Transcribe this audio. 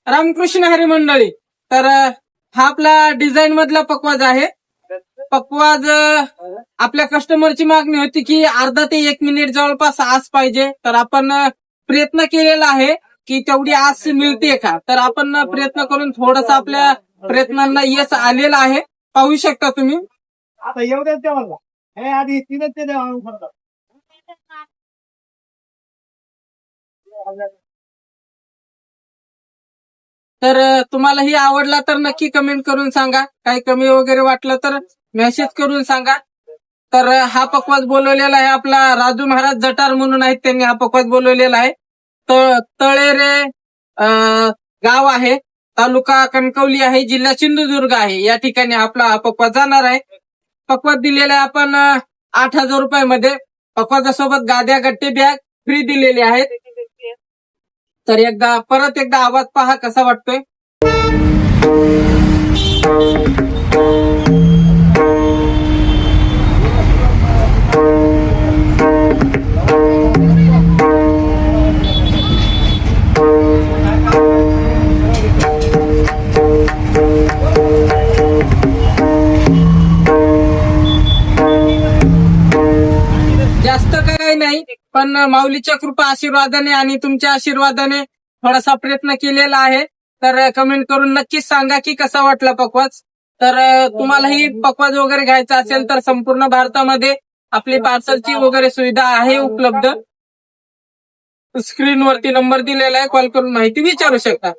रामकृष्ण हरी मंडळी. तर हा आपला डिझाईन मधला पकवाज आहे. पकवाज आपल्या कस्टमरची मागणी होती की अर्धा ते 1 मिनिट जवळपास आस पाहिजे. तर आपण प्रयत्न केलेला आहे की तेवढी आस मिळते का. तर आपण प्रयत्न करून थोडस आपल्या प्रयत्नांना यश आलेला आहे. पाहू शकता तुम्ही. आता येऊ देत ते मला हे आधी तिथेच ते द्या. तर तुम्हाला ही आवडला तर नक्की कमेंट करून सांगा. काही कमी वगैरे वाटलं तर मेसेज करून सांगा. तर हा पकवाज बोलवलेला आहे आपला राजू महाराज जटार म्हणून आहेत, त्यांनी हा पकवाज बोलवलेला आहे. तळेरे गाव आहे, तालुका कणकवली आहे, जिल्हा सिंधुदुर्ग आहे. या ठिकाणी आपला हा पकवाज जाणार आहे. पकवाज दिलेला आहे आपण 8,000 रुपयामध्ये. पकवाजासोबत गाद्या गट्टे बॅग फ्री दिलेले आहेत. तर परत एकदा आवाज पहा कसा वाटतोय. जास्त काही नाही, पण माऊलीच्या कृपा आशीर्वादाने आणि तुमच्या आशीर्वादाने थोडासा प्रयत्न केलेला आहे. तर कमेंट करून नक्कीच सांगा की कसा वाटला पकवाज. तर तुम्हालाही पकवाज वगैरे घ्यायचा असेल तर संपूर्ण भारतामध्ये आपली पार्सलची वगैरे सुविधा आहे उपलब्ध. स्क्रीनवरती नंबर दिलेला आहे, कॉल करून माहिती विचारू शकता.